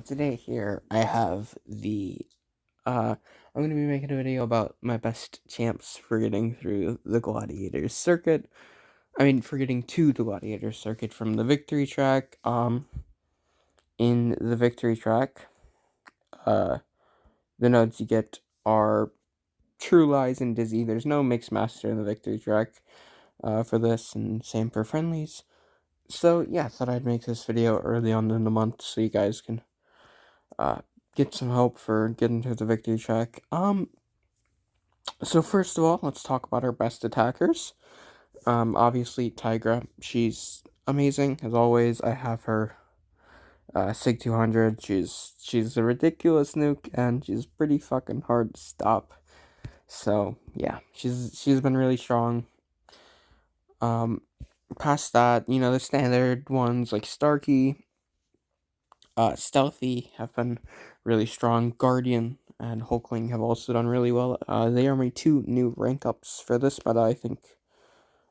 Today here I have I'm gonna be making a video about my best champs for getting through the Gladiators circuit. For getting to the Gladiators circuit from the victory track. In the victory track, uh, the nodes you get are True Lies and Dizzy. There's no Mixed Master in the victory track, for this, and same for friendlies. So yeah, I thought I'd make this video early on in the month so you guys can uh, get some help for getting to the victory track. So first of all, let's talk about our best attackers. Obviously Tigra, she's amazing as always. I have her Sig 200. She's a ridiculous nuke and she's pretty fucking hard to stop. So yeah, she's been really strong. Um, Past that, the standard ones like Starkey, Stealthy have been really strong. Guardian and Hulkling have also done really well. They are my two new rank ups for this meta, I think.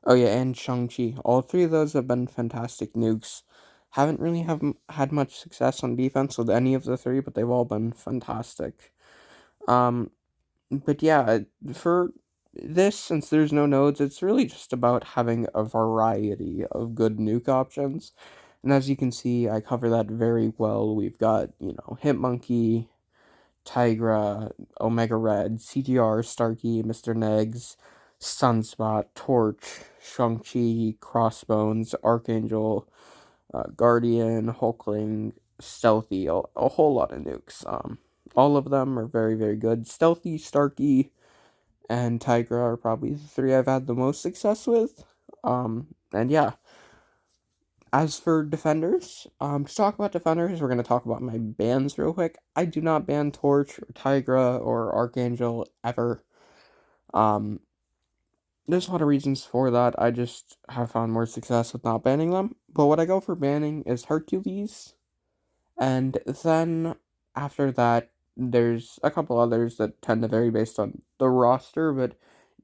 Oh yeah, and Shang-Chi. All three of those have been fantastic nukes. Haven't really had much success on defense with any of the three, but they've all been fantastic. But yeah, for this, since there's no nodes, it's really just about having a variety of good nuke options. And as you can see, I cover that very well. We've got, Hitmonkey, Tigra, Omega Red, CGR, Starkey, Mr. Negs, Sunspot, Torch, Shang-Chi, Crossbones, Archangel, Guardian, Hulkling, Stealthy, a whole lot of nukes. All of them are very, very good. Stealthy, Starkey, and Tigra are probably the three I've had the most success with. And yeah, as for defenders, to talk about defenders, we're going to talk about my bans real quick. I do not ban Torch or Tigra or Archangel ever. Um, there's a lot of reasons for that. I just have found more success with not banning them. But what I go for banning is Hercules, and then after that, there's a couple others that tend to vary based on the roster, but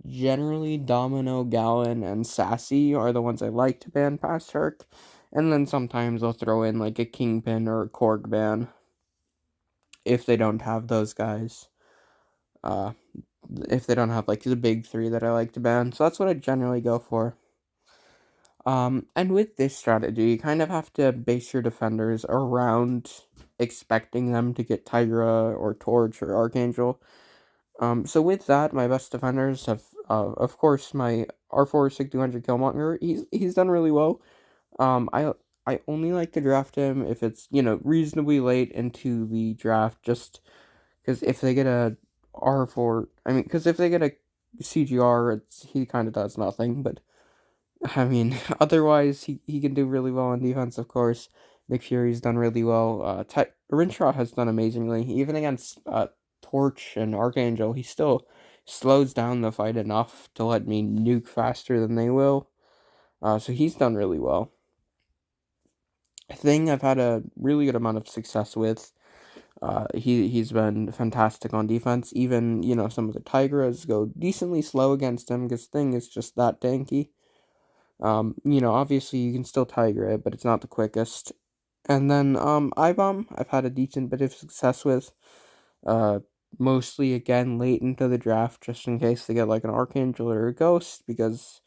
generally Domino, Gallon, and Sassy are the ones I like to ban past Herc. And then sometimes I'll throw in like a Kingpin or a Korg ban if they don't have those guys. Uh, if they don't have like the big three that I like to ban. So that's what I generally go for. And with this strategy, you kind of have to base your defenders around expecting them to get Tigra or Torch or Archangel. So with that, my best defenders have, of course, my R4 6200 Killmonger. He's done really well. I only like to draft him if it's reasonably late into the draft, just because if they get a R4, because if they get a CGR, he kind of does nothing. But otherwise, he can do really well on defense, of course. Nick Fury's done really well. Rinshaw has done amazingly. Even against Torch and Archangel, he still slows down the fight enough to let me nuke faster than they will. So he's done really well. A thing I've had a really good amount of success with. He's been fantastic on defense. Even some of the Tigers go decently slow against him because Thing is just that tanky. Obviously you can still Tiger it, but it's not the quickest. And then, iBomb, I've had a decent bit of success with, mostly, again, late into the draft, just in case they get, like, an Archangel or a Ghost, because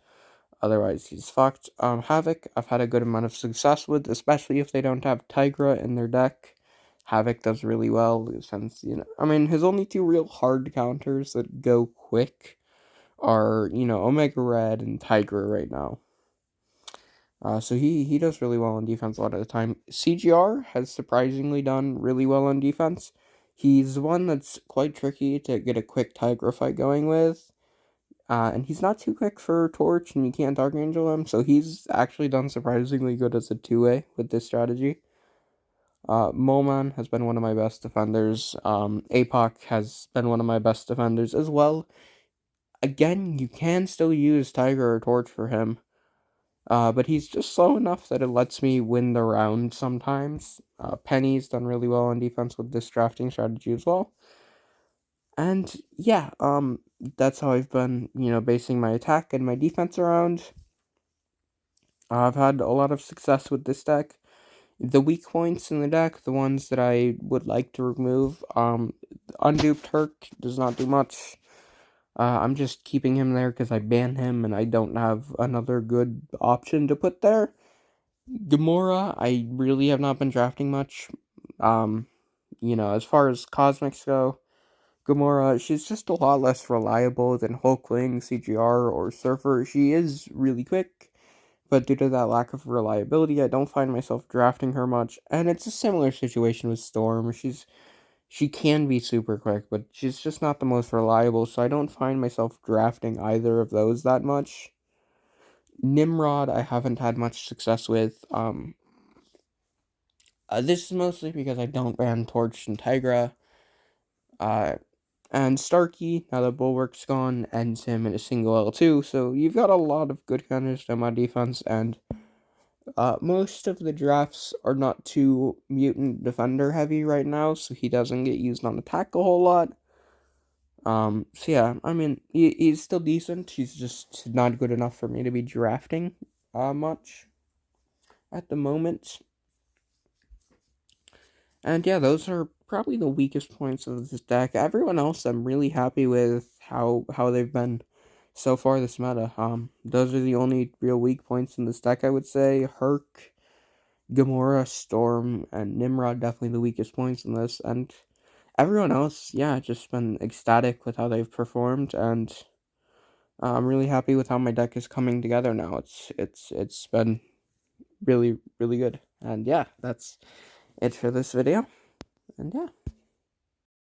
otherwise he's fucked. Havoc, I've had a good amount of success with, especially if they don't have Tigra in their deck. Havoc does really well, since, his only two real hard counters that go quick are, Omega Red and Tigra right now. So he does really well on defense a lot of the time. CGR has surprisingly done really well on defense. He's one that's quite tricky to get a quick Tigra fight going with. And he's not too quick for Torch, and you can't Archangel him, so he's actually done surprisingly good as a two-way with this strategy. Moman has been one of my best defenders. APOC has been one of my best defenders as well. Again, you can still use Tiger or Torch for him. But he's just slow enough that it lets me win the round sometimes. Penny's done really well on defense with this drafting strategy as well. And yeah, that's how I've been, basing my attack and my defense around. I've had a lot of success with this deck. The weak points in the deck, the ones that I would like to remove, Unduped Turk does not do much. I'm just keeping him there because I banned him and I don't have another good option to put there. Gamora, I really have not been drafting much. Um, as far as Cosmics go, Gamora, she's just a lot less reliable than Hulkling, CGR, or Surfer. She is really quick, but due to that lack of reliability, I don't find myself drafting her much. And it's a similar situation with Storm. She can be super quick, but she's just not the most reliable, so I don't find myself drafting either of those that much. Nimrod, I haven't had much success with. This is mostly because I don't ban Torch and Tigra. Uh, and Starkey, now that Bulwark's gone, ends him in a single L2, so you've got a lot of good counters on my defense, and most of the drafts are not too mutant defender heavy right now, so he doesn't get used on attack a whole lot. So yeah, I mean, he's still decent, he's just not good enough for me to be drafting, much at the moment. And yeah, those are probably the weakest points of this deck. Everyone else, I'm really happy with how they've been so far this meta. Those are the only real weak points in this deck, I would say. Herc, Gamora, Storm, and Nimrod definitely the weakest points in this. And everyone else, yeah, just been ecstatic with how they've performed, and I'm really happy with how my deck is coming together now. It's been really really good. And yeah, that's it for this video. And yeah.